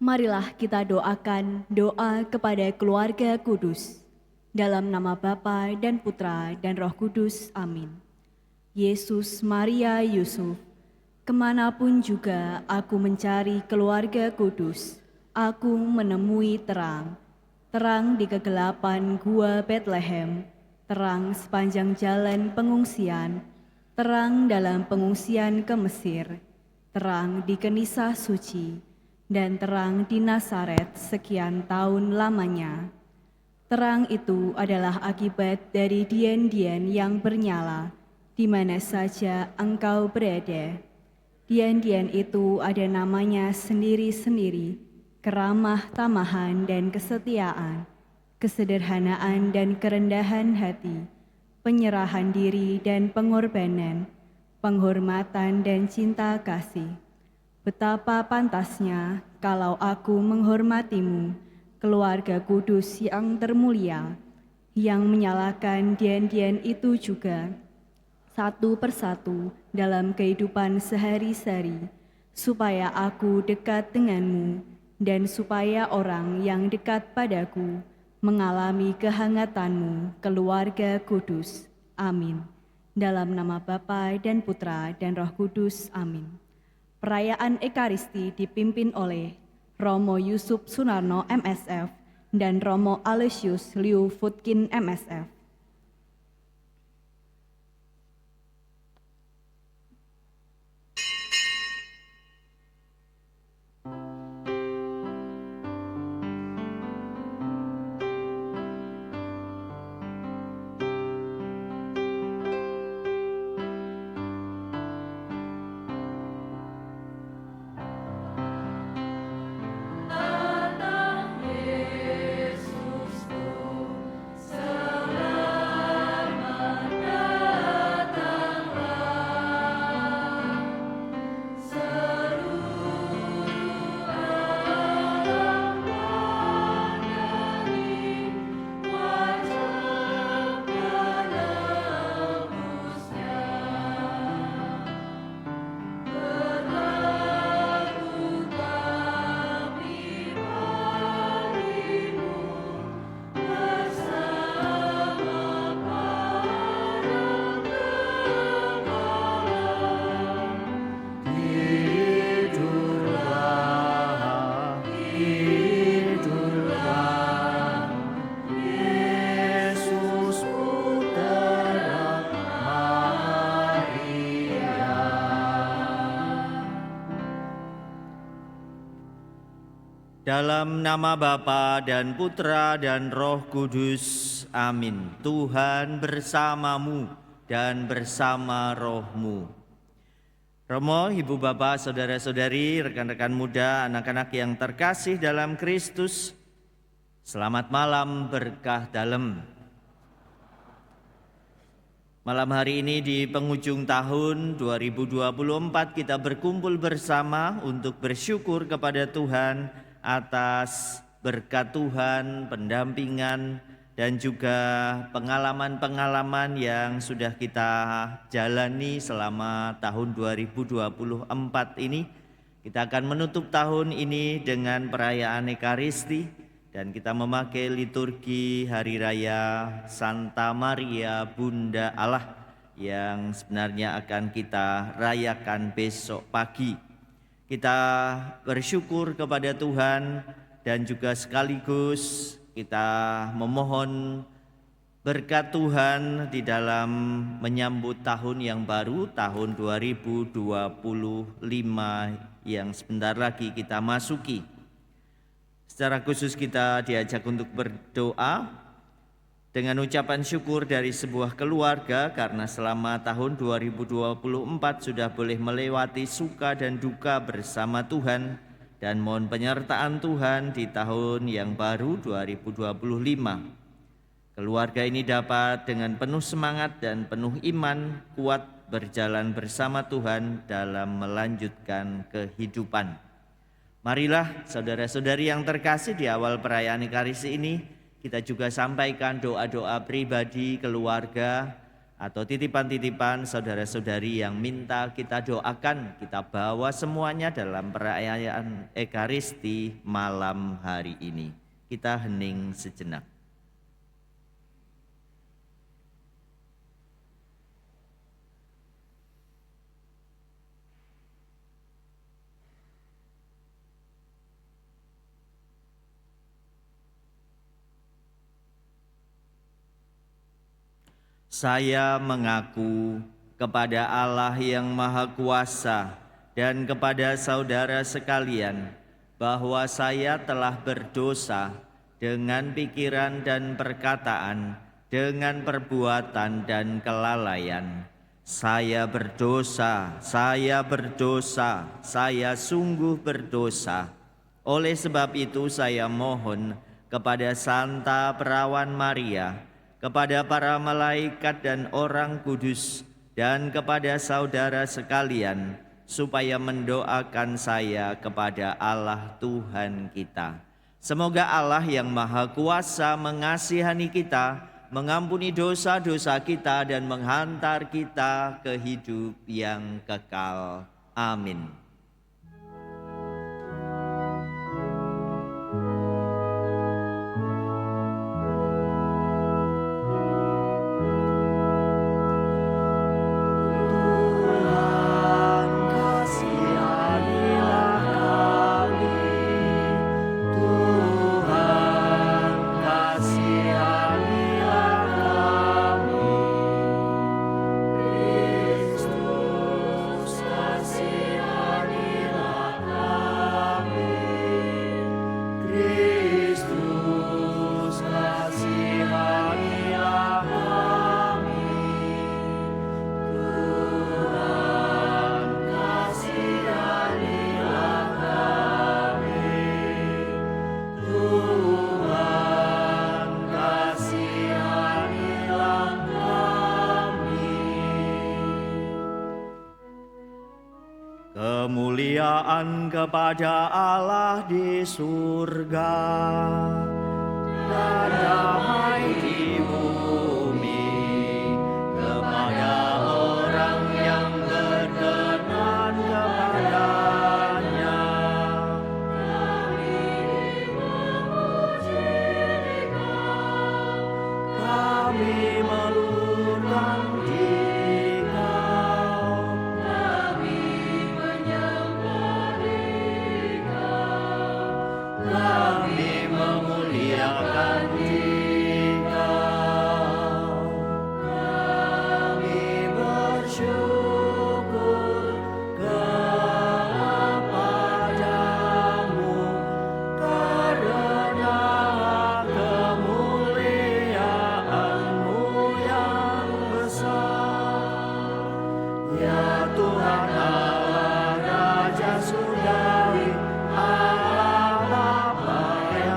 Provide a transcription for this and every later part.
Marilah kita doakan doa kepada keluarga kudus. Dalam nama Bapa dan Putra dan Roh Kudus, amin. Yesus, Maria, Yusuf, kemanapun juga aku mencari keluarga kudus, aku menemui terang. Terang di kegelapan gua Bethlehem, terang sepanjang jalan pengungsian, terang dalam pengungsian ke Mesir, terang di Kenisah Suci, dan terang di Nazaret sekian tahun lamanya. Terang itu adalah akibat dari dian-dian yang bernyala, di mana saja engkau berada. Dian-dian itu ada namanya sendiri-sendiri, keramah tamahan dan kesetiaan, kesederhanaan dan kerendahan hati, penyerahan diri dan pengorbanan, penghormatan dan cinta kasih. Betapa pantasnya kalau aku menghormatimu, keluarga kudus yang termulia, yang menyalakan dian-dian itu juga, satu persatu dalam kehidupan sehari-hari, supaya aku dekat denganmu, dan supaya orang yang dekat padaku mengalami kehangatanmu, keluarga kudus. Amin. Dalam nama Bapa dan Putra dan Roh Kudus. Amin. Perayaan Ekaristi dipimpin oleh Romo Yusuf Sunarno MSF dan Romo Aloysius Liu Futkin MSF. Dalam nama Bapa dan Putra dan Roh Kudus, amin. Tuhan bersamamu dan bersama rohmu. Romo, Ibu Bapak, Saudara-saudari, rekan-rekan muda, anak-anak yang terkasih dalam Kristus, selamat malam berkah dalem. Malam hari ini di penghujung tahun 2024 kita berkumpul bersama untuk bersyukur kepada Tuhan atas berkat Tuhan, pendampingan, dan juga pengalaman-pengalaman yang sudah kita jalani selama tahun 2024 ini. Kita akan menutup tahun ini dengan perayaan Ekaristi, dan kita memakai liturgi Hari Raya Santa Maria Bunda Allah yang sebenarnya akan kita rayakan besok pagi. Kita bersyukur kepada Tuhan dan juga sekaligus kita memohon berkat Tuhan di dalam menyambut tahun yang baru, tahun 2025 yang sebentar lagi kita masuki. Secara khusus kita diajak untuk berdoa dengan ucapan syukur dari sebuah keluarga karena selama tahun 2024 sudah boleh melewati suka dan duka bersama Tuhan, dan mohon penyertaan Tuhan di tahun yang baru 2025. Keluarga ini dapat dengan penuh semangat dan penuh iman kuat berjalan bersama Tuhan dalam melanjutkan kehidupan. Marilah saudara-saudari yang terkasih, di awal perayaan Ekaristi ini kita juga sampaikan doa-doa pribadi keluarga atau titipan-titipan saudara-saudari yang minta kita doakan, kita bawa semuanya dalam perayaan Ekaristi malam hari ini. Kita hening sejenak. Saya mengaku kepada Allah yang Maha Kuasa dan kepada saudara sekalian bahwa saya telah berdosa dengan pikiran dan perkataan, dengan perbuatan dan kelalaian. Saya berdosa, saya sungguh berdosa. Oleh sebab itu saya mohon kepada Santa Perawan Maria, kepada para malaikat dan orang kudus, dan kepada saudara sekalian, supaya mendoakan saya kepada Allah Tuhan kita. Semoga Allah yang Maha Kuasa mengasihani kita, mengampuni dosa-dosa kita, dan menghantar kita ke hidup yang kekal. Amin. Kemuliaan kepada Allah di surga dan damai di bumi kepada orang yang berkenan kepadanya. Kami melurkan kami memuliakan Dikau, kami bersyukur kepadamu karena kemuliaan-Mu yang besar. Ya Tuhan Allah Raja Surgawi, Allah Bapa yang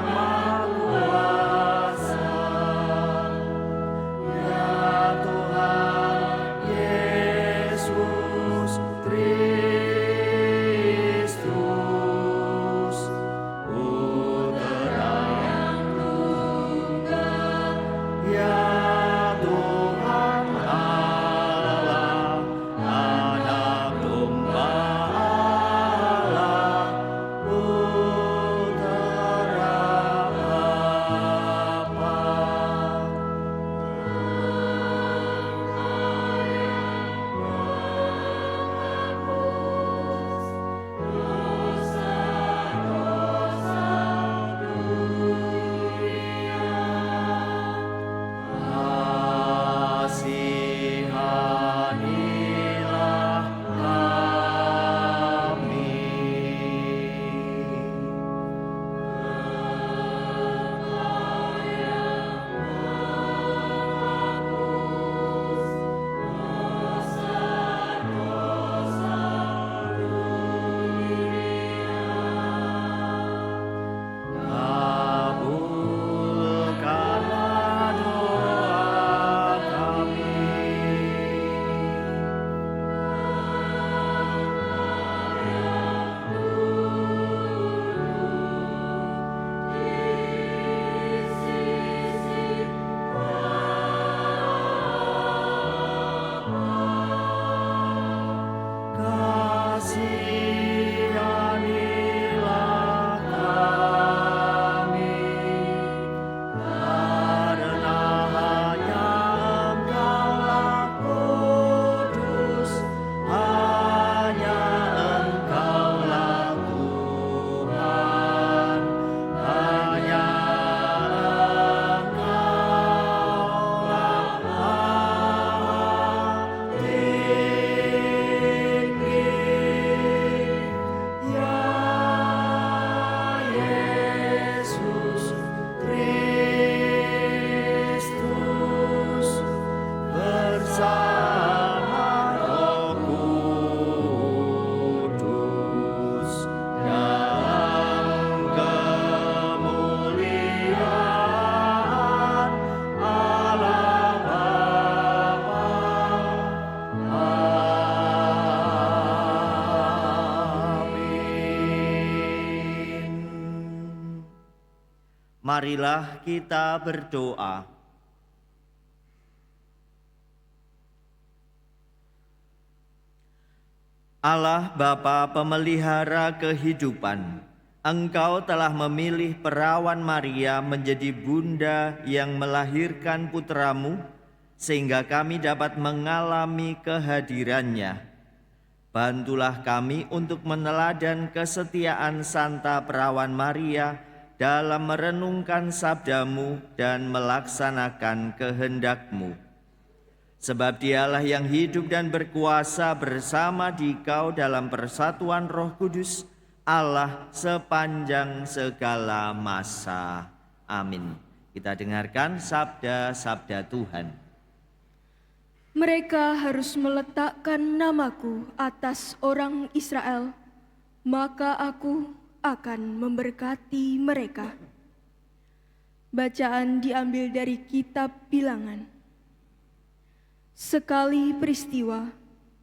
Marilah kita berdoa. Allah Bapa pemelihara kehidupan, Engkau telah memilih perawan Maria menjadi bunda yang melahirkan putramu, sehingga kami dapat mengalami kehadirannya. Bantulah kami untuk meneladan kesetiaan Santa Perawan Maria dalam merenungkan sabdamu dan melaksanakan kehendak-Mu. Sebab Dialah yang hidup dan berkuasa bersama Dikau dalam persatuan Roh Kudus, Allah sepanjang segala masa. Amin. Kita dengarkan sabda-sabda Tuhan. Mereka harus meletakkan namaku atas orang Israel, maka aku akan memberkati mereka. Bacaan diambil dari kitab Bilangan. Sekali peristiwa,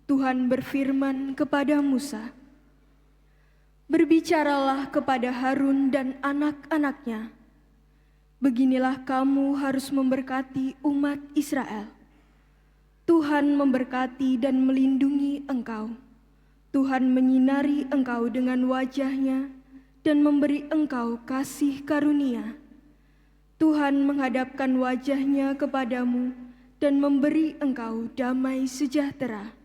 Tuhan berfirman kepada Musa, "Berbicaralah kepada Harun dan anak-anaknya. Beginilah kamu harus memberkati umat Israel. Tuhan memberkati dan melindungi engkau. Tuhan menyinari engkau dengan wajah-Nya dan memberi engkau kasih karunia. Tuhan menghadapkan wajah-Nya kepadamu dan memberi engkau damai sejahtera."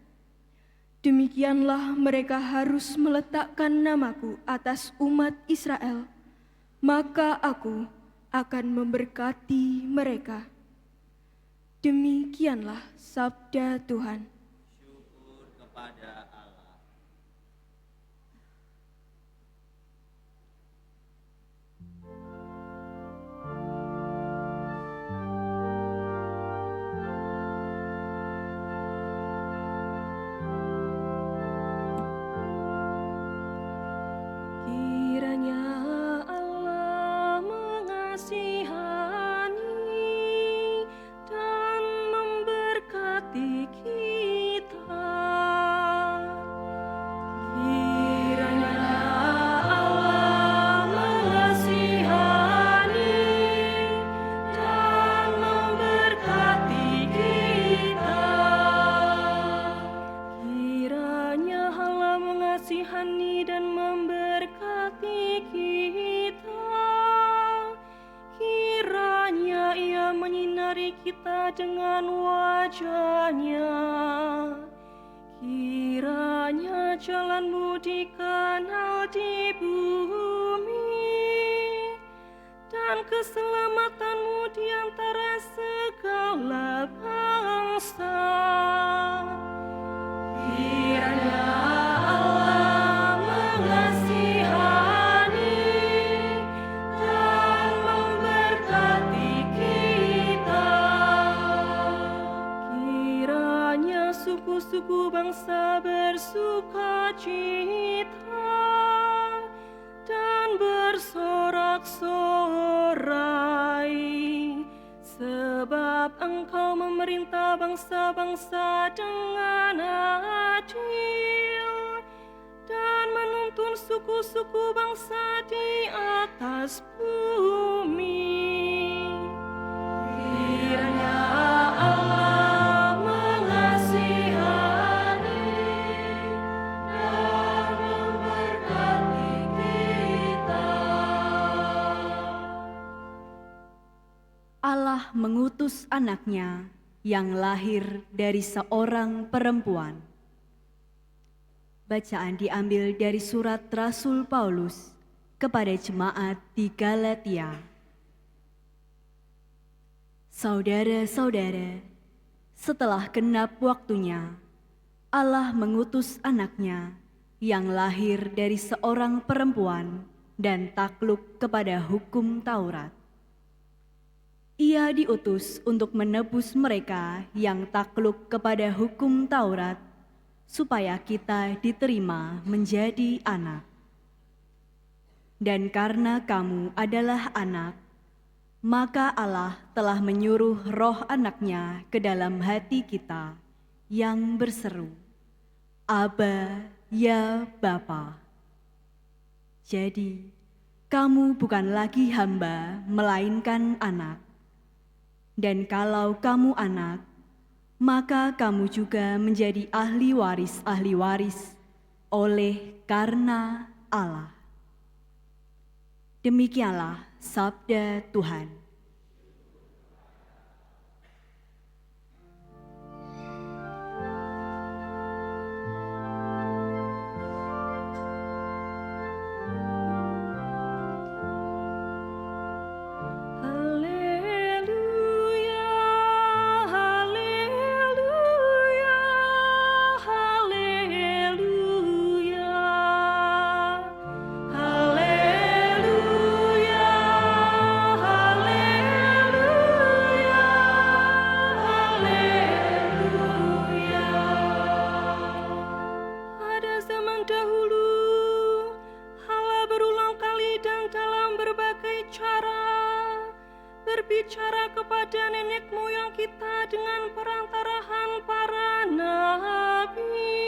Demikianlah mereka harus meletakkan namaku atas umat Israel, maka aku akan memberkati mereka. Demikianlah sabda Tuhan. Syukur kepada Allah. Kiranya Allah mengasihani dan memberkati kita. Kiranya Allah mengasihani dan memberkati kita. Kiranya Allah mengasihani dan memberkati kita. Kiranya Ia menyinari kita dengan wajah-Nya. Kiranya jalan-Mu dikenal di bumi, dan keselamatan-Mu di antara segala bangsa. Kiranya Allah mengasihani dan memberkati kita. Kiranya suku-suku bangsa bersukacita dan bersorak-sorai, sebab Engkau memerintah bangsa-bangsa dengan adil dan menuntun suku-suku bangsa di atas bumi. Kiranya Allah mengasihani dan memberkati kita. Allah mengutus anaknya yang lahir dari seorang perempuan. Bacaan diambil dari surat Rasul Paulus kepada jemaat di Galatia. Saudara-saudara, setelah genap waktunya, Allah mengutus anaknya yang lahir dari seorang perempuan dan takluk kepada hukum Taurat. Ia diutus untuk menebus mereka yang takluk kepada hukum Taurat, supaya kita diterima menjadi anak. Dan karena kamu adalah anak, maka Allah telah menyuruh roh anaknya ke dalam hati kita yang berseru, "Aba, ya Bapa." Jadi, kamu bukan lagi hamba, melainkan anak. Dan kalau kamu anak, maka kamu juga menjadi ahli waris oleh karena Allah. Demikianlah sabda Tuhan. Berbicara kepada nenek moyang kita dengan perantaraan para nabi.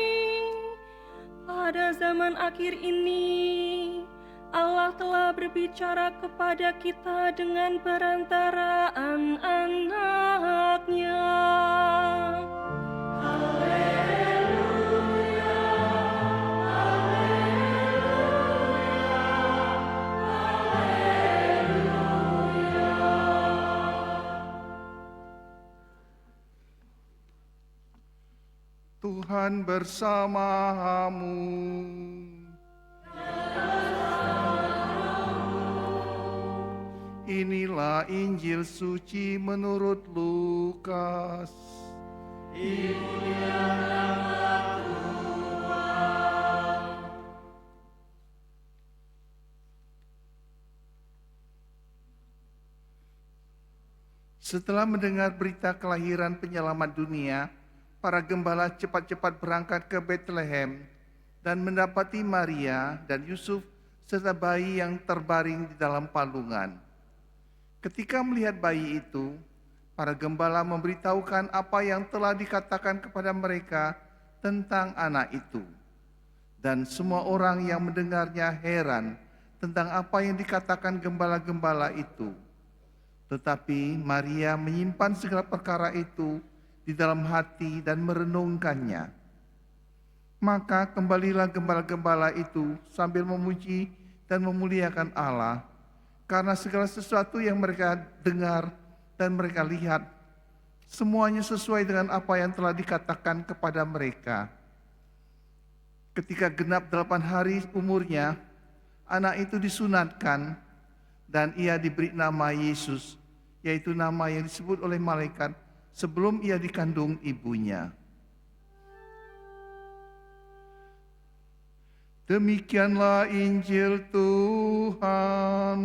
Pada zaman akhir ini, Allah telah berbicara kepada kita dengan perantaraan anak-Nya. Tuhan bersamamu. Inilah Injil suci menurut Lukas. Setelah mendengar berita kelahiran penyelamat dunia, para gembala cepat-cepat berangkat ke Bethlehem dan mendapati Maria dan Yusuf serta bayi yang terbaring di dalam palungan. Ketika melihat bayi itu, para gembala memberitahukan apa yang telah dikatakan kepada mereka tentang anak itu. Dan semua orang yang mendengarnya heran tentang apa yang dikatakan gembala-gembala itu. Tetapi Maria menyimpan segala perkara itu di dalam hati dan merenungkannya. Maka kembalilah gembala-gembala itu sambil memuji dan memuliakan Allah, karena segala sesuatu yang mereka dengar dan mereka lihat, semuanya sesuai dengan apa yang telah dikatakan kepada mereka. Ketika genap 8 hari umurnya, anak itu disunatkan dan ia diberi nama Yesus, yaitu nama yang disebut oleh malaikat sebelum ia dikandung ibunya. Demikianlah Injil Tuhan.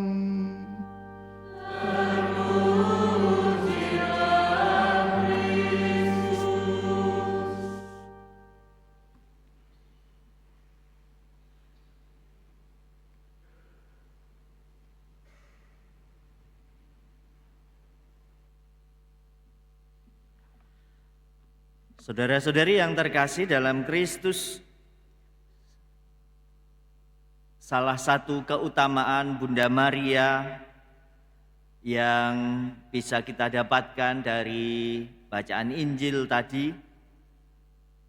Saudara-saudari yang terkasih dalam Kristus, salah satu keutamaan Bunda Maria yang bisa kita dapatkan dari bacaan Injil tadi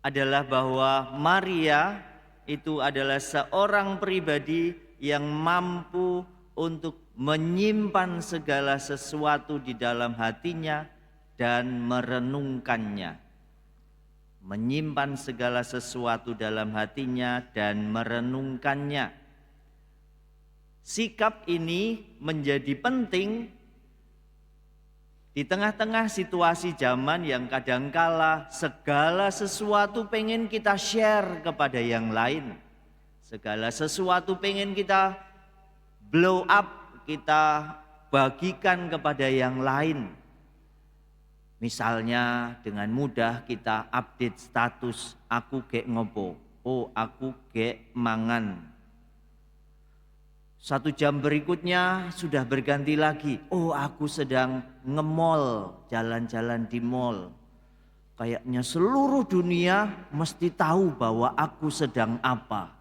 adalah bahwa Maria itu adalah seorang pribadi yang mampu untuk menyimpan segala sesuatu di dalam hatinya dan merenungkannya. Menyimpan segala sesuatu dalam hatinya dan merenungkannya. Sikap ini menjadi penting di tengah-tengah situasi zaman yang kadangkala segala sesuatu pengen kita share kepada yang lain. Segala sesuatu pengen kita blow up, kita bagikan kepada yang lain. Misalnya dengan mudah kita update status, aku gek ngopo, oh aku gek mangan. 1 jam berikutnya sudah berganti lagi, oh aku sedang nge-mall, jalan-jalan di mall. Kayaknya seluruh dunia mesti tahu bahwa aku sedang apa.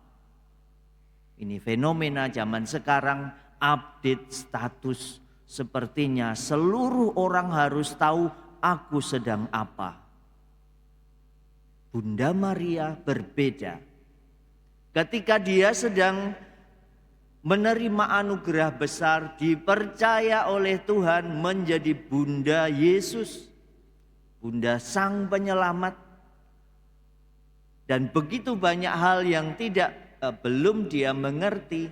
Ini fenomena zaman sekarang update status. Sepertinya seluruh orang harus tahu aku sedang apa. Bunda Maria berbeda. Ketika dia sedang menerima anugerah besar, dipercaya oleh Tuhan menjadi Bunda Yesus, Bunda Sang Penyelamat. Dan begitu banyak hal yang belum dia mengerti,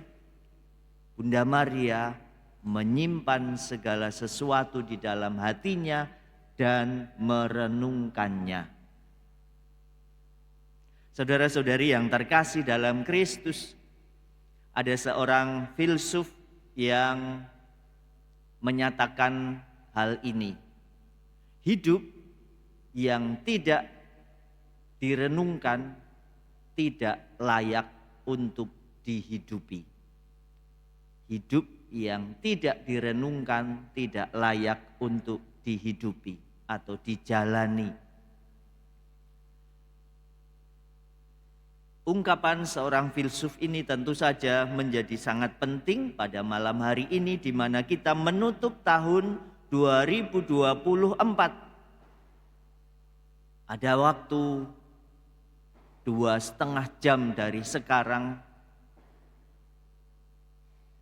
Bunda Maria menyimpan segala sesuatu di dalam hatinya dan merenungkannya. Saudara-saudari yang terkasih dalam Kristus, ada seorang filsuf yang menyatakan hal ini. Hidup yang tidak direnungkan tidak layak untuk dihidupi. Hidup yang tidak direnungkan tidak layak untuk dihidupi atau dijalani. Ungkapan seorang filsuf ini tentu saja menjadi sangat penting pada malam hari ini di mana kita menutup tahun 2024. Ada waktu 2,5 jam dari sekarang,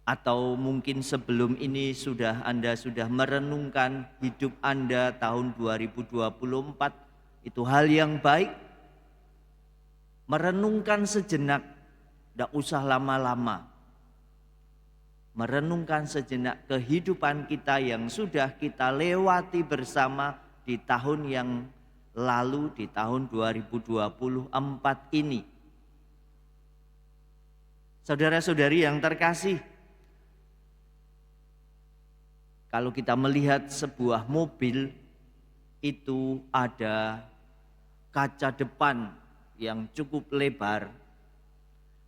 atau mungkin sebelum ini Anda sudah merenungkan hidup Anda tahun 2024. Itu hal yang baik. Merenungkan sejenak, tidak usah lama-lama. Merenungkan sejenak kehidupan kita yang sudah kita lewati bersama di tahun yang lalu, di tahun 2024 ini. Saudara-saudari yang terkasih, kalau kita melihat sebuah mobil, itu ada kaca depan yang cukup lebar.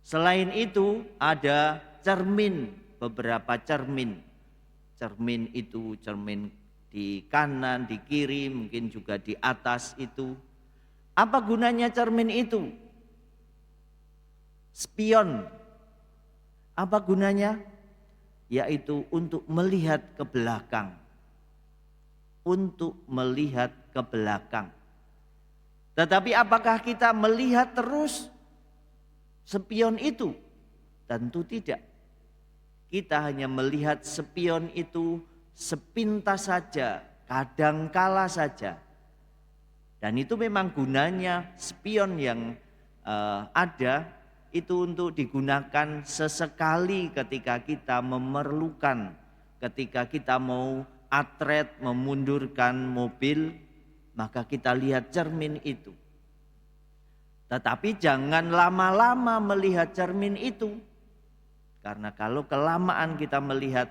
Selain itu ada cermin, beberapa cermin. Cermin itu cermin di kanan, di kiri, mungkin juga di atas itu. Apa gunanya cermin itu? Spion. Apa gunanya? Yaitu untuk melihat ke belakang. Untuk melihat ke belakang. Tetapi apakah kita melihat terus spion itu? Tentu tidak. Kita hanya melihat spion itu sepintas saja, kadangkala saja. Dan itu memang gunanya spion yang ada itu untuk digunakan sesekali ketika kita memerlukan, ketika kita mau atret memundurkan mobil, maka kita lihat cermin itu. Tetapi jangan lama-lama melihat cermin itu, karena kalau kelamaan kita melihat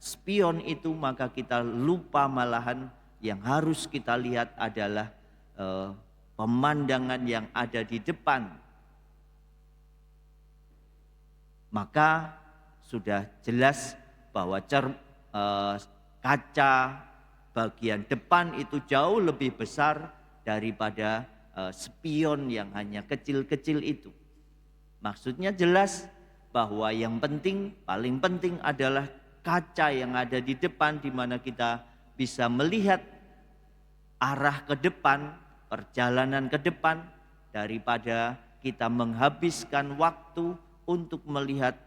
spion itu, maka kita lupa malahan yang harus kita lihat adalah pemandangan yang ada di depan. Maka sudah jelas bahwa kaca bagian depan itu jauh lebih besar daripada spion yang hanya kecil-kecil itu. Maksudnya jelas bahwa yang penting, paling penting adalah kaca yang ada di depan, di mana kita bisa melihat arah ke depan, perjalanan ke depan, daripada kita menghabiskan waktu untuk melihat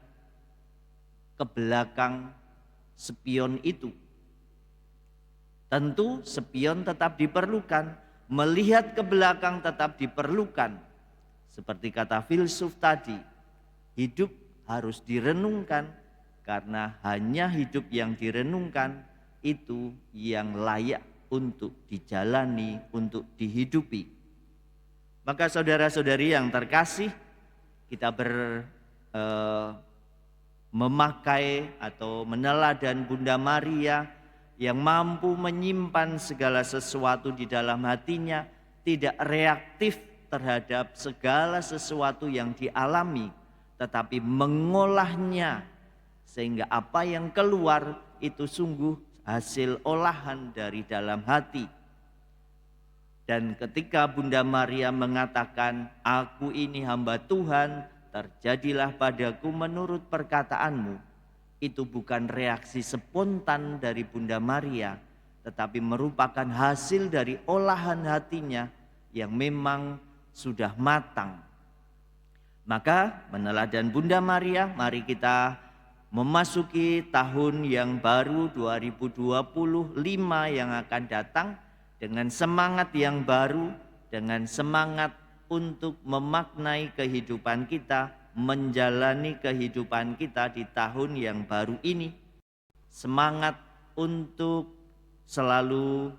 ke belakang spion itu. Tentu spion tetap diperlukan, melihat ke belakang tetap diperlukan. Seperti kata filsuf tadi, hidup harus direnungkan, karena hanya hidup yang direnungkan itu yang layak untuk dijalani, untuk dihidupi. Maka saudara-saudari yang terkasih, kita memakai atau meneladan Bunda Maria yang mampu menyimpan segala sesuatu di dalam hatinya, tidak reaktif terhadap segala sesuatu yang dialami, tetapi mengolahnya sehingga apa yang keluar itu sungguh hasil olahan dari dalam hati. Dan ketika Bunda Maria mengatakan, "Aku ini hamba Tuhan, terjadilah padaku menurut perkataanmu," itu bukan reaksi spontan dari Bunda Maria, tetapi merupakan hasil dari olahan hatinya yang memang sudah matang. Maka meneladan Bunda Maria, mari kita memasuki tahun yang baru 2025 yang akan datang dengan semangat yang baru, dengan semangat untuk memaknai kehidupan kita, menjalani kehidupan kita di tahun yang baru ini. Semangat untuk selalu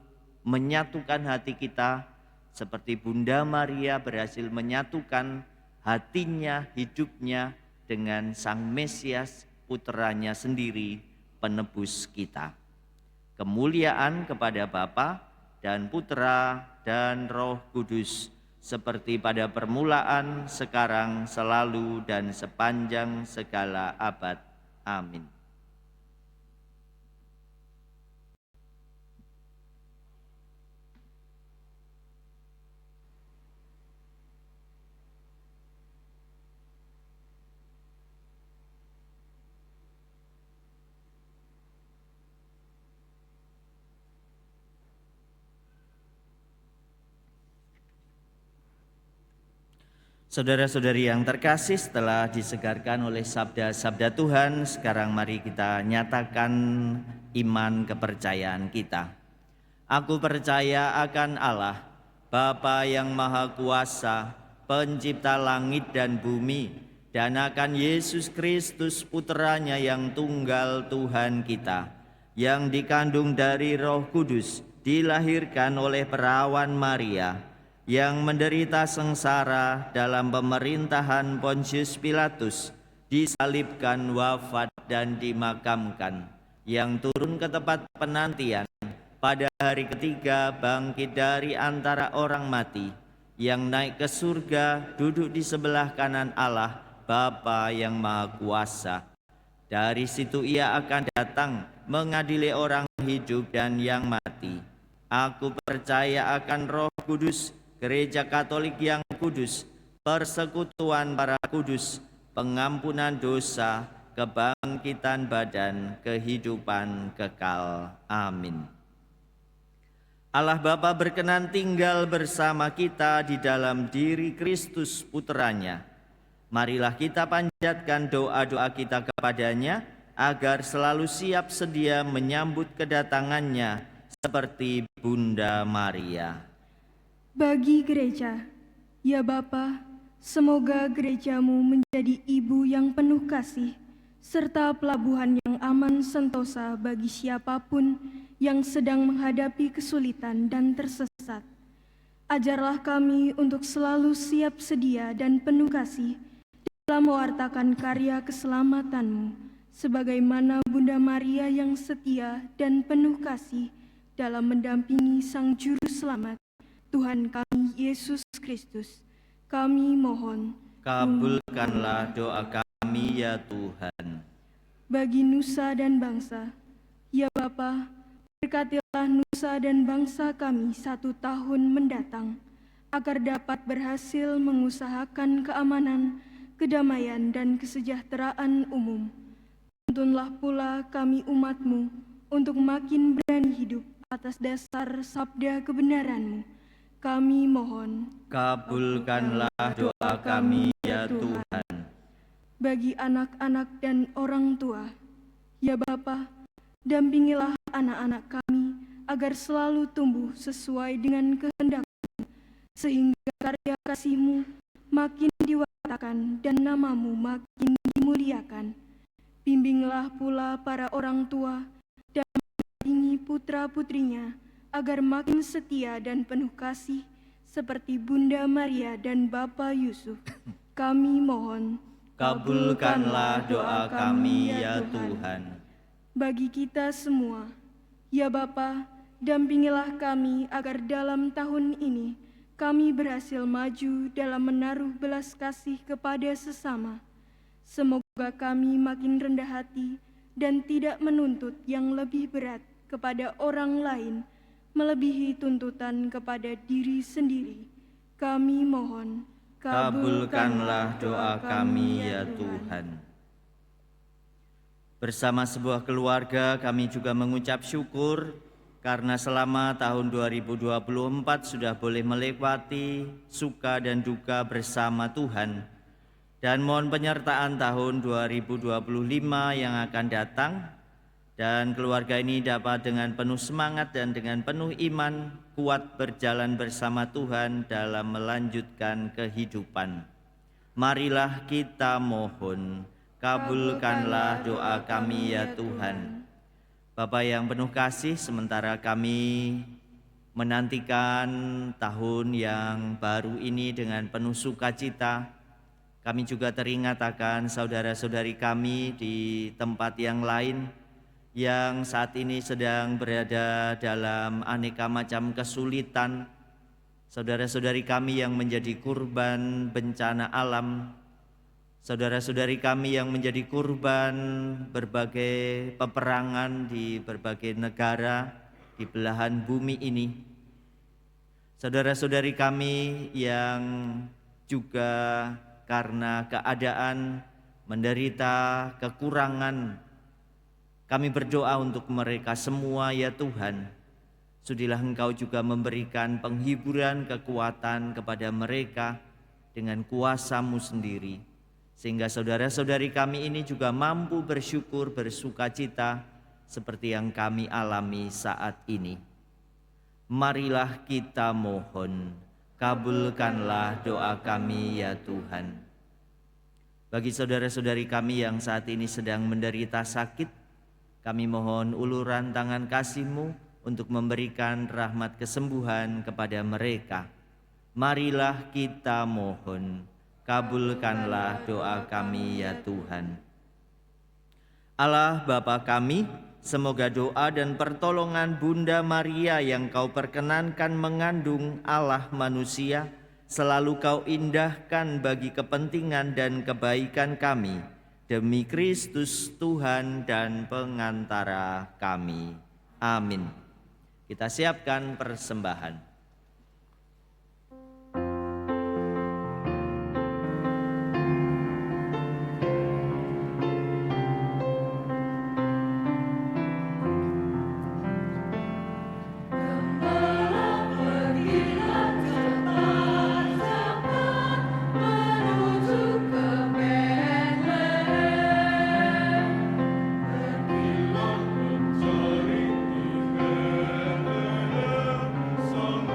menyatukan hati kita seperti Bunda Maria berhasil menyatukan hatinya, hidupnya dengan Sang Mesias, putranya sendiri, penebus kita. Kemuliaan kepada Bapa dan Putra dan Roh Kudus, seperti pada permulaan, sekarang, selalu, dan sepanjang segala abad. Amin. Saudara-saudari yang terkasih, setelah disegarkan oleh sabda-sabda Tuhan, sekarang mari kita nyatakan iman kepercayaan kita. Aku percaya akan Allah, Bapa yang Maha Kuasa, Pencipta langit dan bumi, dan akan Yesus Kristus, Putranya yang tunggal Tuhan kita, yang dikandung dari Roh Kudus, dilahirkan oleh perawan Maria, yang menderita sengsara dalam pemerintahan Pontius Pilatus, disalibkan, wafat, dan dimakamkan, yang turun ke tempat penantian, pada hari ketiga bangkit dari antara orang mati, yang naik ke surga, duduk di sebelah kanan Allah, Bapa yang Maha Kuasa. Dari situ ia akan datang mengadili orang hidup dan yang mati. Aku percaya akan Roh Kudus, Gereja Katolik yang kudus, persekutuan para kudus, pengampunan dosa, kebangkitan badan, kehidupan kekal. Amin. Allah Bapa berkenan tinggal bersama kita di dalam diri Kristus Putranya. Marilah kita panjatkan doa-doa kita kepadanya, agar selalu siap sedia menyambut kedatangannya seperti Bunda Maria. Bagi gereja, ya Bapa, semoga gerejamu menjadi ibu yang penuh kasih, serta pelabuhan yang aman sentosa bagi siapapun yang sedang menghadapi kesulitan dan tersesat. Ajarlah kami untuk selalu siap sedia dan penuh kasih dalam mewartakan karya keselamatanmu, sebagaimana Bunda Maria yang setia dan penuh kasih dalam mendampingi Sang Juru Selamat, Tuhan kami Yesus Kristus. Kami mohon, kabulkanlah doa kami ya Tuhan. Bagi nusa dan bangsa, ya Bapa, berkatilah nusa dan bangsa kami 1 tahun mendatang, agar dapat berhasil mengusahakan keamanan, kedamaian, dan kesejahteraan umum. Tuntunlah pula kami umat-Mu untuk makin berani hidup atas dasar sabda kebenaran-Mu. Kami mohon, kabulkanlah doa kami ya Tuhan. Bagi anak-anak dan orang tua, ya Bapa, dampingilah anak-anak kami agar selalu tumbuh sesuai dengan kehendak-Mu, sehingga karya kasih-Mu makin diwartakan dan nama-Mu makin dimuliakan. Bimbinglah pula para orang tua dan mendampingi putra-putrinya, agar makin setia dan penuh kasih seperti Bunda Maria dan Bapa Yusuf. Kami mohon, kabulkanlah doa kami ya Tuhan. Bagi kita semua, ya Bapa, dampingilah kami agar dalam tahun ini kami berhasil maju dalam menaruh belas kasih kepada sesama. Semoga kami makin rendah hati dan tidak menuntut yang lebih berat kepada orang lain, melebihi tuntutan kepada diri sendiri. Kami mohon, kabulkanlah doa kami ya Tuhan. Bersama sebuah keluarga kami juga mengucap syukur karena selama tahun 2024 sudah boleh melewati suka dan duka bersama Tuhan. Dan mohon penyertaan tahun 2025 yang akan datang, dan keluarga ini dapat dengan penuh semangat dan dengan penuh iman kuat berjalan bersama Tuhan dalam melanjutkan kehidupan. Marilah kita mohon. Kabulkanlah doa kami ya Tuhan. Bapa yang penuh kasih, sementara kami menantikan tahun yang baru ini dengan penuh sukacita, kami juga teringat akan saudara-saudari kami di tempat yang lain yang saat ini sedang berada dalam aneka macam kesulitan. Saudara-saudari kami yang menjadi korban bencana alam, saudara-saudari kami yang menjadi korban berbagai peperangan di berbagai negara di belahan bumi ini. Saudara-saudari kami yang juga karena keadaan menderita kekurangan, kami berdoa untuk mereka semua ya Tuhan. Sudilah Engkau juga memberikan penghiburan, kekuatan kepada mereka dengan kuasa-Mu sendiri, sehingga saudara-saudari kami ini juga mampu bersyukur, bersukacita seperti yang kami alami saat ini. Marilah kita mohon, kabulkanlah doa kami ya Tuhan. Bagi saudara-saudari kami yang saat ini sedang menderita sakit, kami mohon uluran tangan kasih-Mu untuk memberikan rahmat kesembuhan kepada mereka. Marilah kita mohon, kabulkanlah doa kami ya Tuhan. Allah Bapa kami, semoga doa dan pertolongan Bunda Maria yang Kau perkenankan mengandung Allah manusia selalu Kau indahkan bagi kepentingan dan kebaikan kami, demi Kristus Tuhan dan pengantara kami. Amin. Kita siapkan persembahan. Sang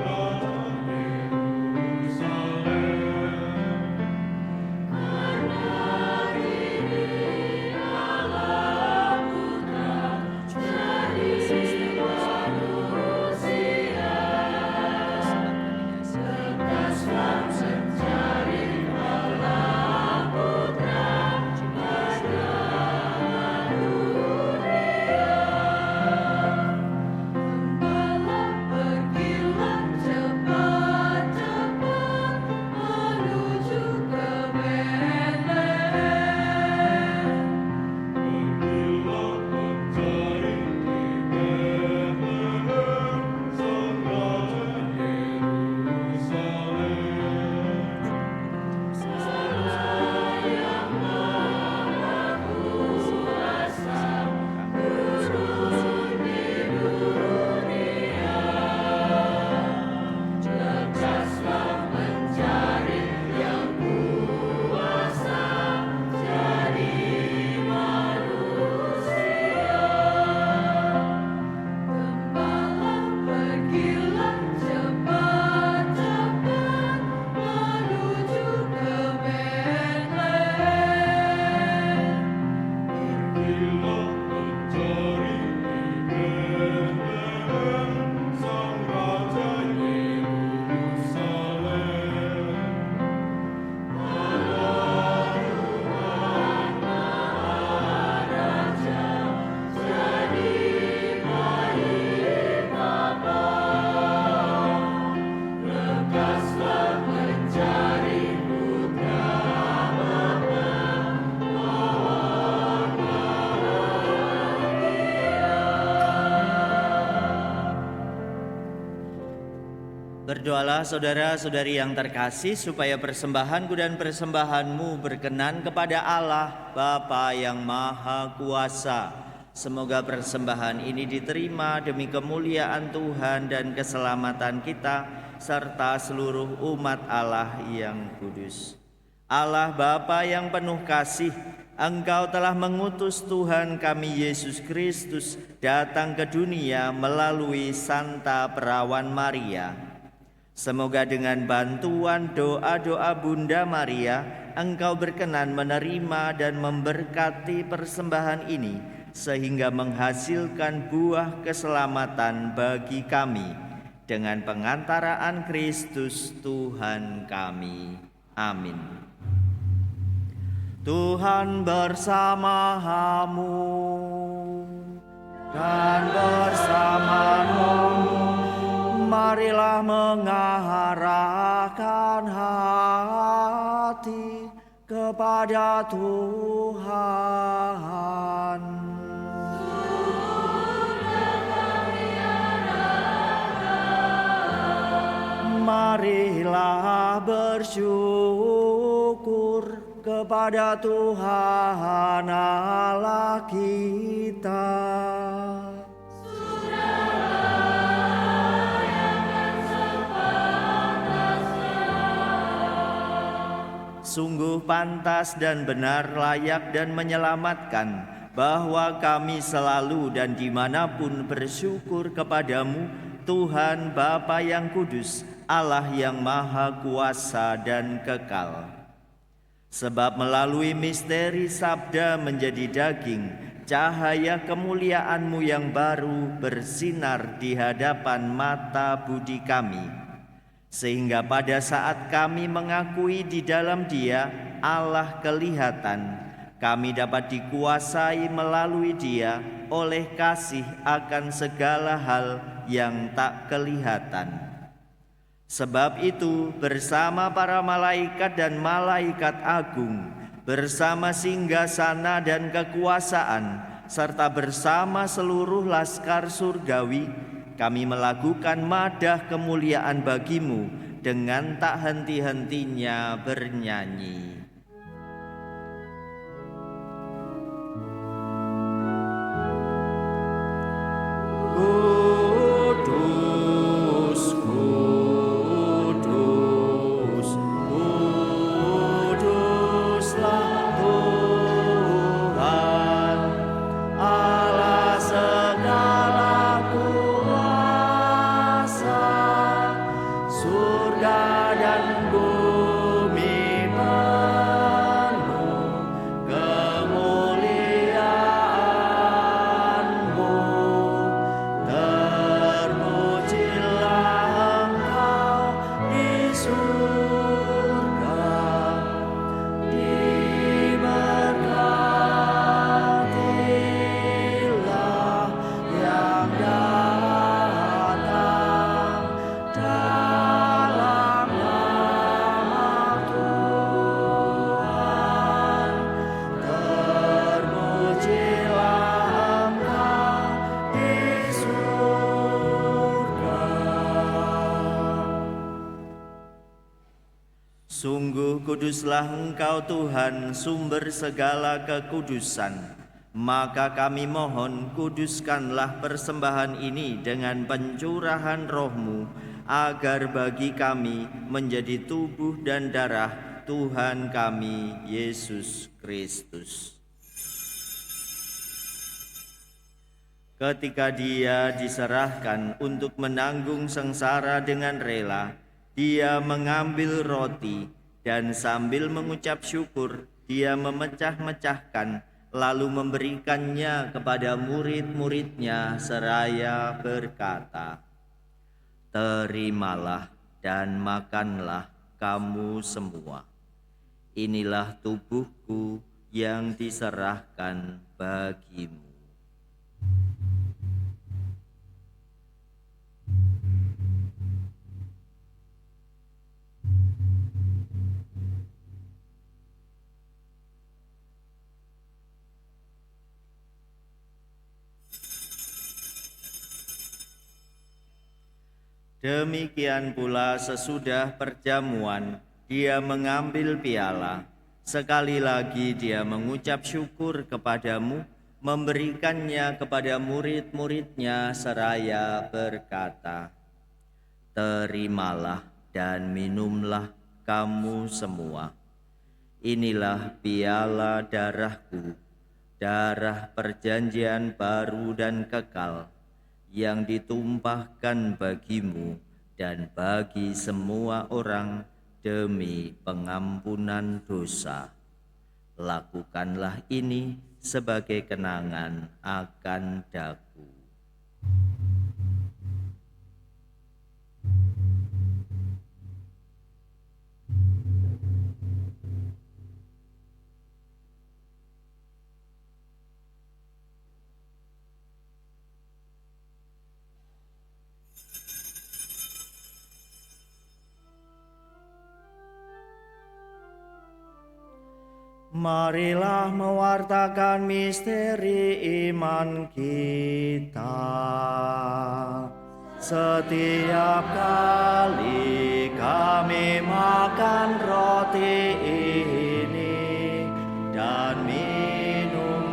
Berdoalah saudara-saudari yang terkasih supaya persembahanku dan persembahanmu berkenan kepada Allah Bapa yang Maha Kuasa. Semoga persembahan ini diterima demi kemuliaan Tuhan dan keselamatan kita serta seluruh umat Allah yang kudus. Allah Bapa yang penuh kasih, Engkau telah mengutus Tuhan kami Yesus Kristus datang ke dunia melalui Santa Perawan Maria. Semoga dengan bantuan doa-doa Bunda Maria, Engkau berkenan menerima dan memberkati persembahan ini, sehingga menghasilkan buah keselamatan bagi kami. Dengan pengantaraan Kristus Tuhan kami. Amin. Tuhan bersamamu dan bersamamu. Marilah mengarahkan hati kepada Tuhan. Marilah bersyukur kepada Tuhan Allah kita. Sungguh pantas dan benar, layak dan menyelamatkan bahwa kami selalu dan dimanapun bersyukur kepadamu, Tuhan Bapa yang kudus, Allah yang maha kuasa dan kekal. Sebab melalui misteri sabda menjadi daging, cahaya kemuliaan-Mu yang baru bersinar di hadapan mata budi kami. Sehingga pada saat kami mengakui di dalam Dia Allah kelihatan, kami dapat dikuasai melalui Dia oleh kasih akan segala hal yang tak kelihatan. Sebab itu bersama para malaikat dan malaikat agung, bersama singgasana dan kekuasaan, serta bersama seluruh laskar surgawi, kami melakukan madah kemuliaan bagimu dengan tak henti-hentinya bernyanyi. Kudus, kudus, kuduslah Tuhan, Allah segala kuasa, surga dan bumi penuh kemuliaan-Mu. Terpujilah Engkau di surga, diberkatilah yang datang dalam nama Tuhan. Terpujilah Engkau di surga. Sungguh kuduslah Engkau Tuhan, sumber segala kekudusan. Maka kami mohon, kuduskanlah persembahan ini dengan pencurahan Roh-Mu, agar bagi kami menjadi tubuh dan darah Tuhan kami Yesus Kristus. Ketika Dia diserahkan untuk menanggung sengsara dengan rela, Dia mengambil roti dan sambil mengucap syukur, Dia memecah-mecahkan, lalu memberikannya kepada murid-muridnya seraya berkata, "Terimalah dan makanlah kamu semua. Inilah tubuhku yang diserahkan bagimu." Demikian pula sesudah perjamuan, dia mengambil piala. Sekali lagi dia mengucap syukur kepadamu, memberikannya kepada murid-muridnya seraya berkata, "Terimalah dan minumlah kamu semua. Inilah piala darahku, darah perjanjian baru dan kekal, yang ditumpahkan bagimu dan bagi semua orang demi pengampunan dosa. Lakukanlah ini sebagai kenangan akan daku." Marilah mewartakan misteri iman kita. Setiap kali kami makan roti ini dan minum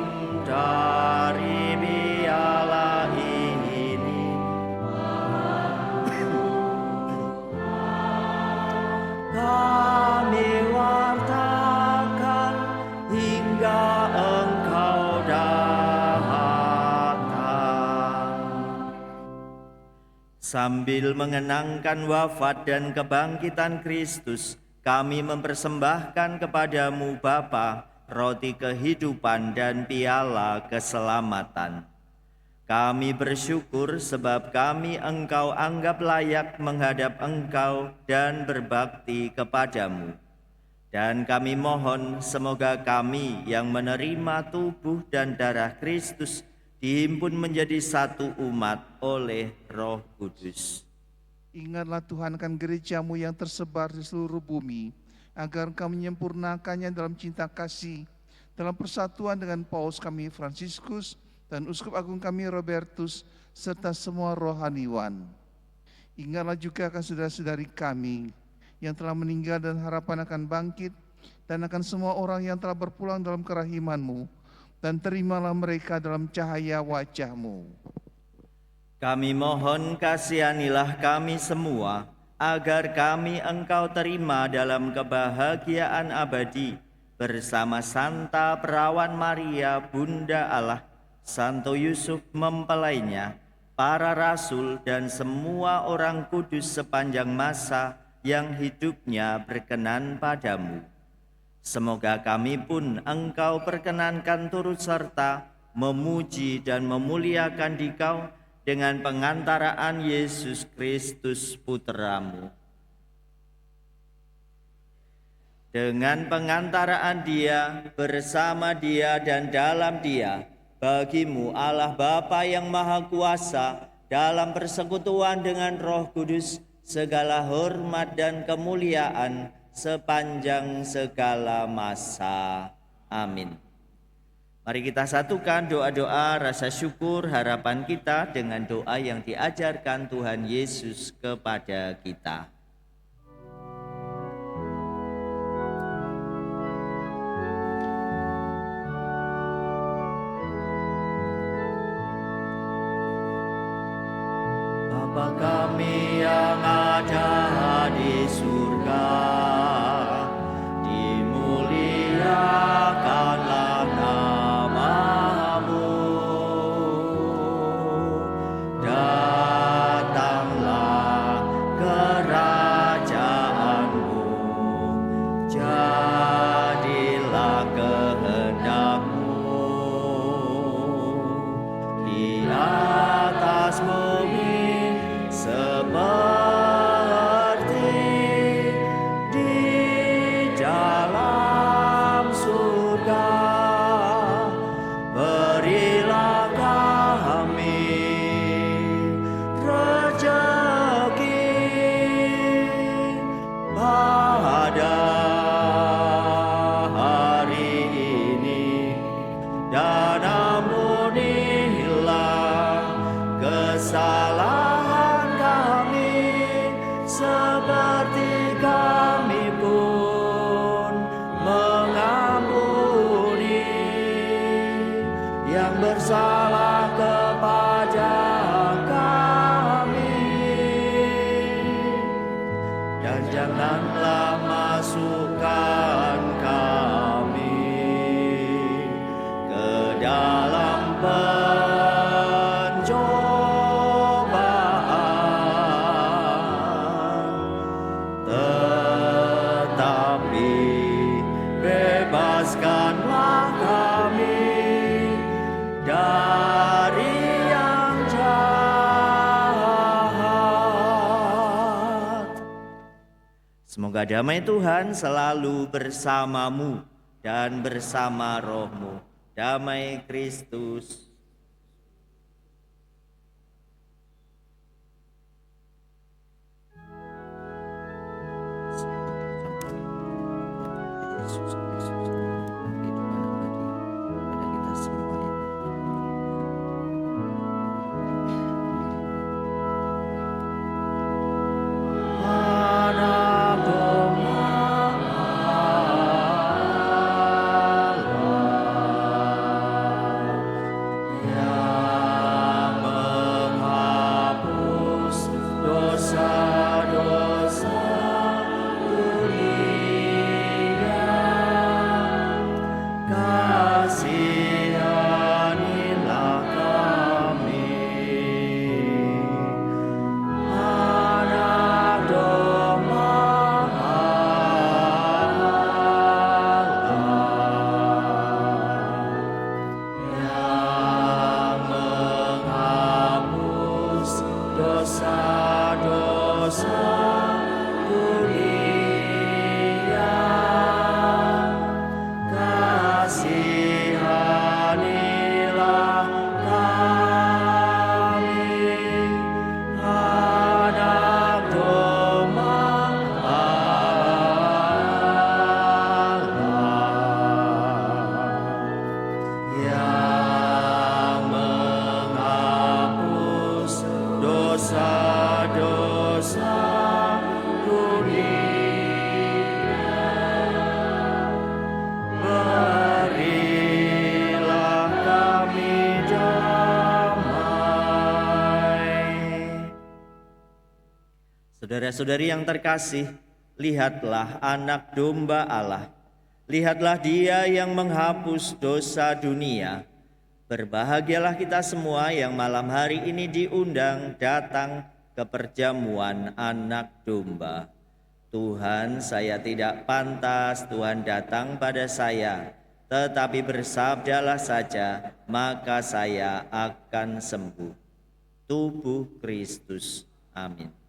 dari piala ini, kami wartakan hingga Engkau datang. Sambil mengenangkan wafat dan kebangkitan Kristus, kami mempersembahkan kepadamu Bapa, roti kehidupan dan piala keselamatan. Kami bersyukur sebab kami Engkau anggap layak menghadap Engkau dan berbakti kepadamu. Dan kami mohon semoga kami yang menerima tubuh dan darah Kristus dihimpun menjadi satu umat oleh Roh Kudus. Ingatlah Tuhan akan gereja-Mu yang tersebar di seluruh bumi, agar Engkau menyempurnakannya dalam cinta kasih, dalam persatuan dengan Paus kami Fransiskus dan Uskup Agung kami Robertus, serta semua rohaniwan. Ingatlah juga akan saudara-saudari kami yang telah meninggal dan harapan akan bangkit, dan akan semua orang yang telah berpulang dalam kerahiman-Mu, dan terimalah mereka dalam cahaya wajah-Mu. Kami mohon kasihanilah kami semua, agar kami Engkau terima dalam kebahagiaan abadi, bersama Santa Perawan Maria, Bunda Allah, Santo Yusuf mempelainya, para rasul dan semua orang kudus sepanjang masa yang hidupnya berkenan padamu. Semoga kami pun Engkau perkenankan turut serta memuji dan memuliakan Dikau dengan pengantaraan Yesus Kristus Putra-Mu. Dengan pengantaraan Dia, bersama Dia dan dalam Dia, bagimu Allah Bapa yang Maha Kuasa, dalam persekutuan dengan Roh Kudus, segala hormat dan kemuliaan sepanjang segala masa. Amin. Mari kita satukan doa-doa rasa syukur harapan kita dengan doa yang diajarkan Tuhan Yesus kepada kita. Bapa kami yang ada di surga, dimuliakanlah nama-Mu, datanglah kerajaan-Mu, jadilah kehendak-Mu di atas bumi seperti di dalam surga. Berilah kami rezeki pada hari ini, dan ampunilah kesalahan kami Semoga damai Tuhan selalu bersamamu dan bersama rohmu. Damai Kristus. Saudara-saudari yang terkasih, lihatlah anak domba Allah. Lihatlah dia yang menghapus dosa dunia. Berbahagialah kita semua yang malam hari ini diundang datang ke perjamuan anak domba. Tuhan, saya tidak pantas Tuhan datang pada saya, tetapi bersabdalah saja, maka saya akan sembuh. Tubuh Kristus. Amin.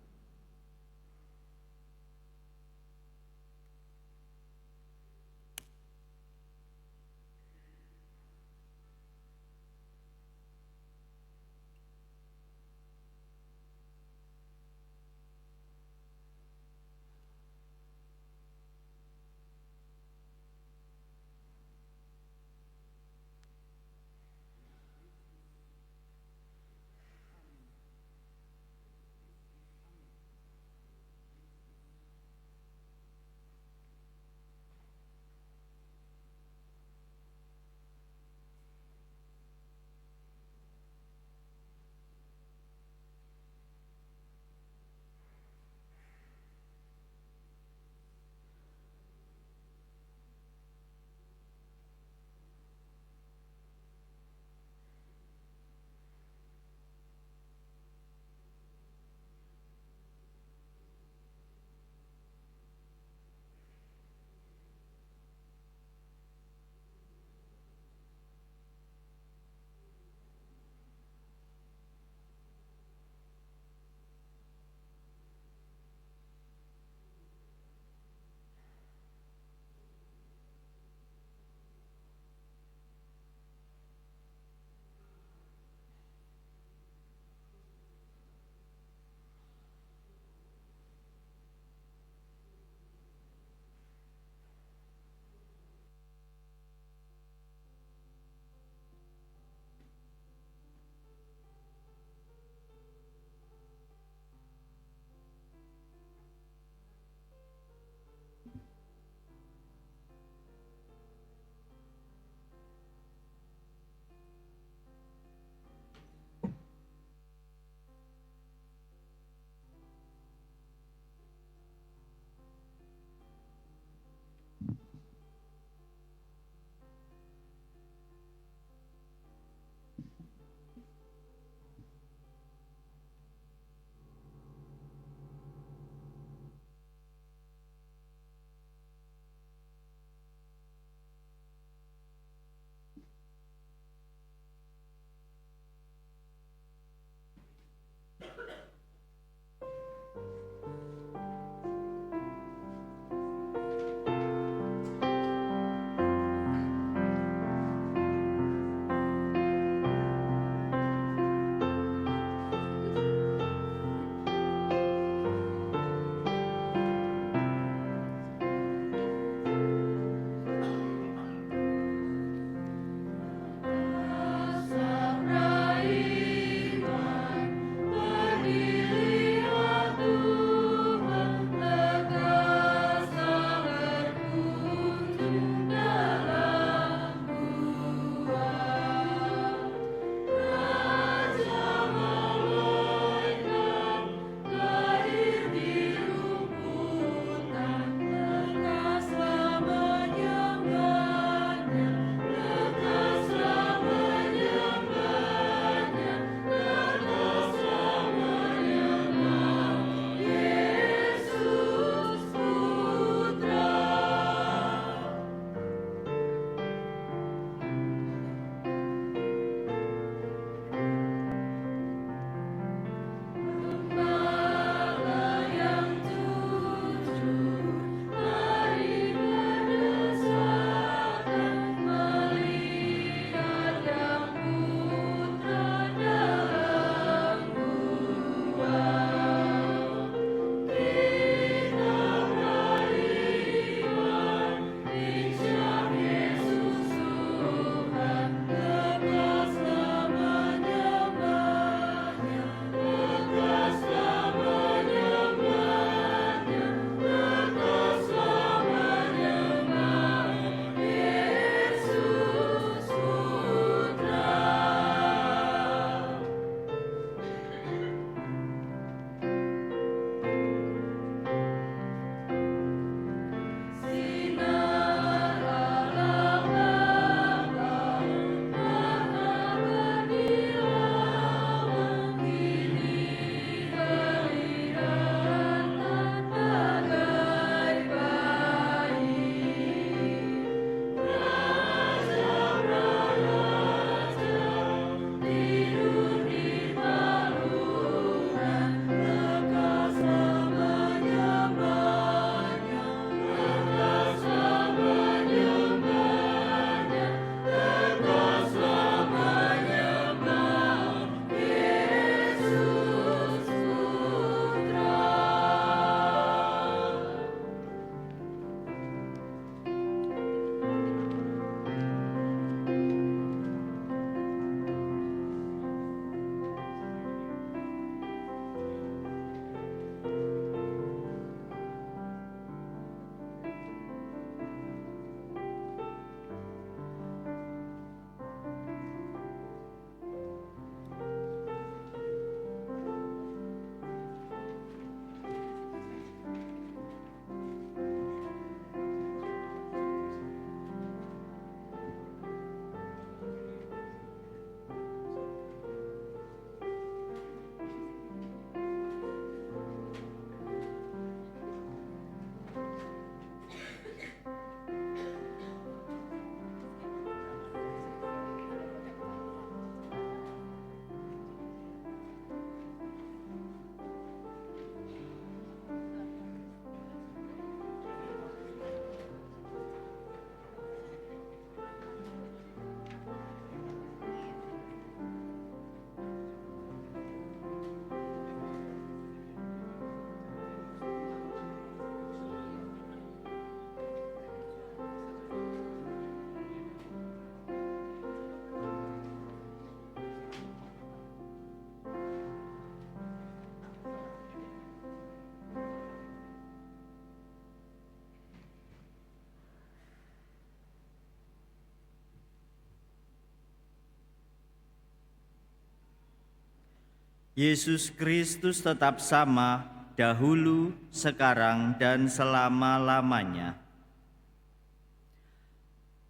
Yesus Kristus tetap sama, dahulu, sekarang, dan selama-lamanya.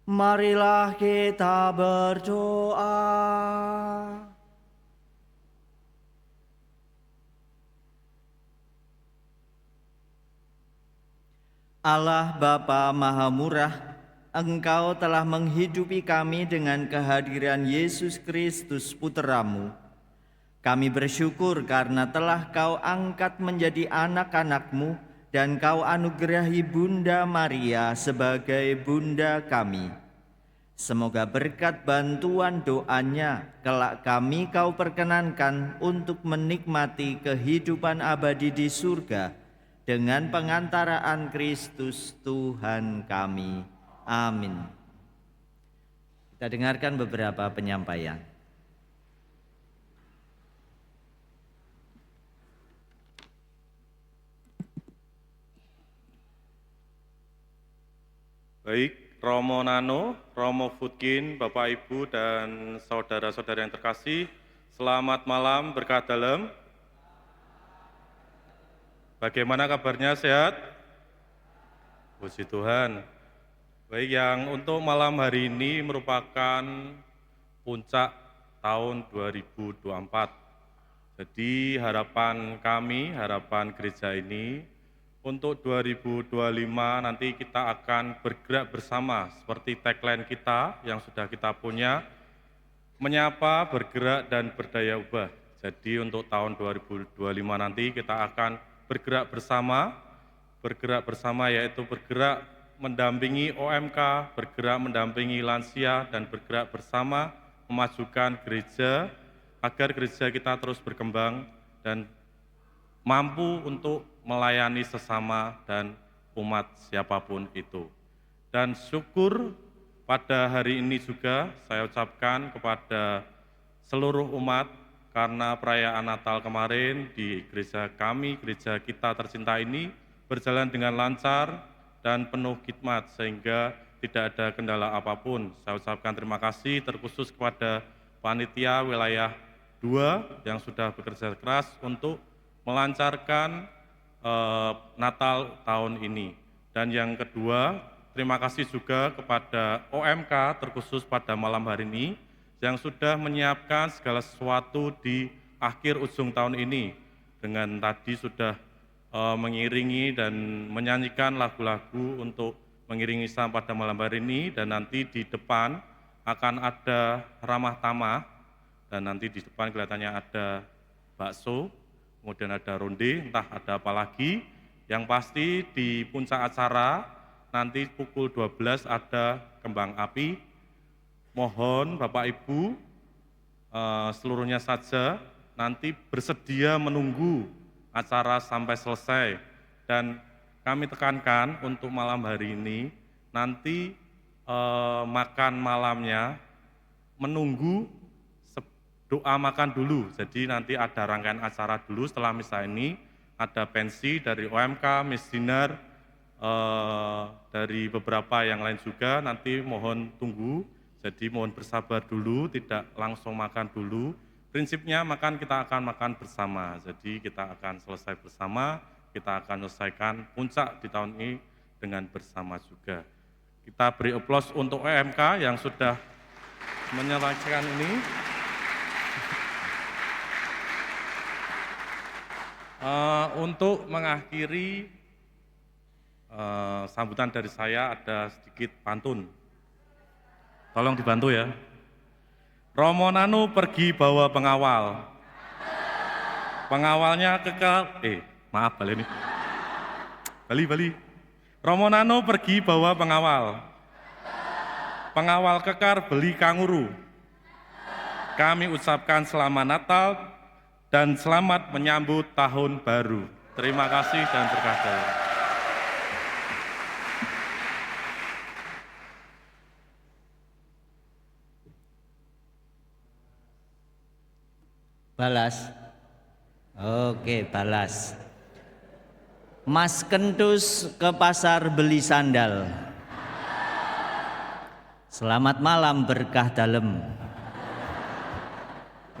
Marilah kita berdoa. Allah Bapa Maha Murah, Engkau telah menghidupi kami dengan kehadiran Yesus Kristus Putra-Mu. Kami bersyukur karena telah Kau angkat menjadi anak-anak-Mu dan Kau anugerahi Bunda Maria sebagai Bunda kami. Semoga berkat bantuan doanya, kelak kami Kau perkenankan untuk menikmati kehidupan abadi di surga dengan pengantaraan Kristus Tuhan kami. Amin. Kita dengarkan beberapa penyampaian. Baik, Romo Nano, Romo Futkin, Bapak Ibu dan saudara-saudara yang terkasih, selamat malam berkah dalam. Bagaimana kabarnya, sehat? Puji Tuhan. Baik, yang untuk malam hari ini merupakan puncak tahun 2024. Jadi harapan kami, harapan gereja ini, untuk 2025 nanti kita akan bergerak bersama seperti tagline kita yang sudah kita punya, menyapa, bergerak, dan berdaya ubah. Jadi untuk tahun 2025 nanti kita akan bergerak bersama yaitu bergerak mendampingi OMK, bergerak mendampingi lansia, dan bergerak bersama memajukan gereja agar gereja kita terus berkembang dan mampu untuk melayani sesama dan umat siapapun itu. Dan syukur pada hari ini juga saya ucapkan kepada seluruh umat karena perayaan Natal kemarin di gereja kami, gereja kita tercinta ini berjalan dengan lancar dan penuh khidmat sehingga tidak ada kendala apapun. Saya ucapkan terima kasih terkhusus kepada panitia wilayah 2 yang sudah bekerja keras untuk melancarkan Natal tahun ini. Dan yang kedua, terima kasih juga kepada OMK terkhusus pada malam hari ini yang sudah menyiapkan segala sesuatu di akhir ujung tahun ini dengan tadi sudah mengiringi dan menyanyikan lagu-lagu untuk mengiringi sampai pada malam hari ini, dan nanti di depan akan ada ramah tamah dan nanti di depan kelihatannya ada bakso, kemudian ada ronde, entah ada apa lagi. Yang pasti di puncak acara nanti pukul 12 ada kembang api. Mohon Bapak Ibu seluruhnya saja nanti bersedia menunggu acara sampai selesai. Dan kami tekankan untuk malam hari ini nanti makan malamnya menunggu doa makan dulu, jadi nanti ada rangkaian acara dulu. Setelah misa ini ada pensi dari OMK, Miss Dinar, dari beberapa yang lain juga. Nanti mohon tunggu, jadi mohon bersabar dulu, tidak langsung makan dulu. Prinsipnya makan kita akan makan bersama, jadi kita akan selesai bersama, kita akan selesaikan puncak di tahun ini dengan bersama juga. Kita beri aplaus untuk OMK yang sudah menyelesaikan ini. Untuk mengakhiri sambutan dari saya ada sedikit pantun. Tolong dibantu ya. Romo Nano pergi bawa pengawal. Pengawalnya kekal. Maaf balik nih. Bali. Romo Nano pergi bawa pengawal. Pengawal kekar beli kanguru. Kami ucapkan selamat Natal dan selamat menyambut tahun baru. Terima kasih dan berkah dalam. Balas. Oke, balas. Mas Kentus ke pasar beli sandal. Selamat malam berkah dalem.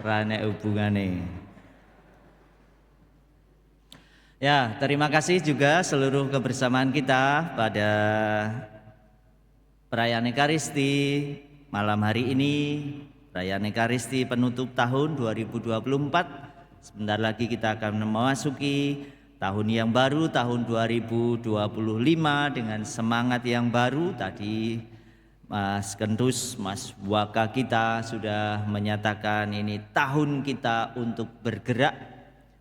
Rane hubungane. Ya, terima kasih juga seluruh kebersamaan kita pada perayaan Ekaristi malam hari ini, perayaan Ekaristi penutup tahun 2024. Sebentar lagi kita akan memasuki tahun yang baru, tahun 2025 dengan semangat yang baru. Tadi Mas Kentus, Mas Waka kita sudah menyatakan ini tahun kita untuk bergerak.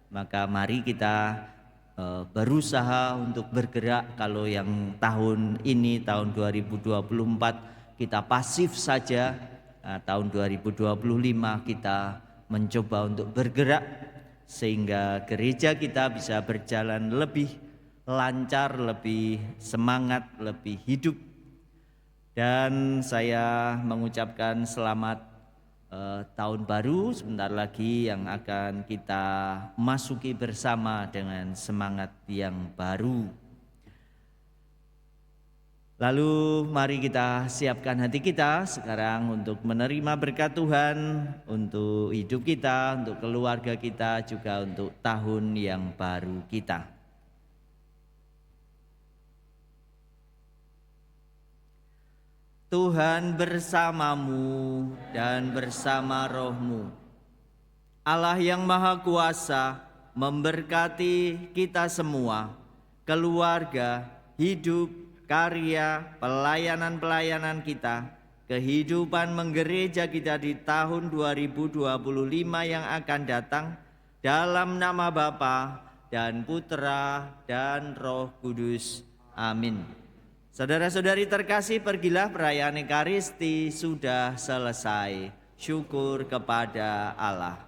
Maka mari kita berusaha untuk bergerak. Kalau yang tahun ini, tahun 2024 kita pasif saja, tahun 2025 kita mencoba untuk bergerak sehingga gereja kita bisa berjalan lebih lancar, lebih semangat, lebih hidup. Dan saya mengucapkan selamat tahun baru sebentar lagi yang akan kita masuki bersama dengan semangat yang baru. Lalu mari kita siapkan hati kita sekarang untuk menerima berkat Tuhan untuk hidup kita, untuk keluarga kita, juga untuk tahun yang baru kita. Tuhan bersamamu dan bersama rohmu. Allah yang Maha Kuasa memberkati kita semua, keluarga, hidup, karya, pelayanan-pelayanan kita, kehidupan menggereja kita di tahun 2025 yang akan datang, dalam nama Bapa dan Putra dan Roh Kudus. Amin. Saudara-saudari terkasih, pergilah, perayaan Ekaristi sudah selesai. Syukur kepada Allah.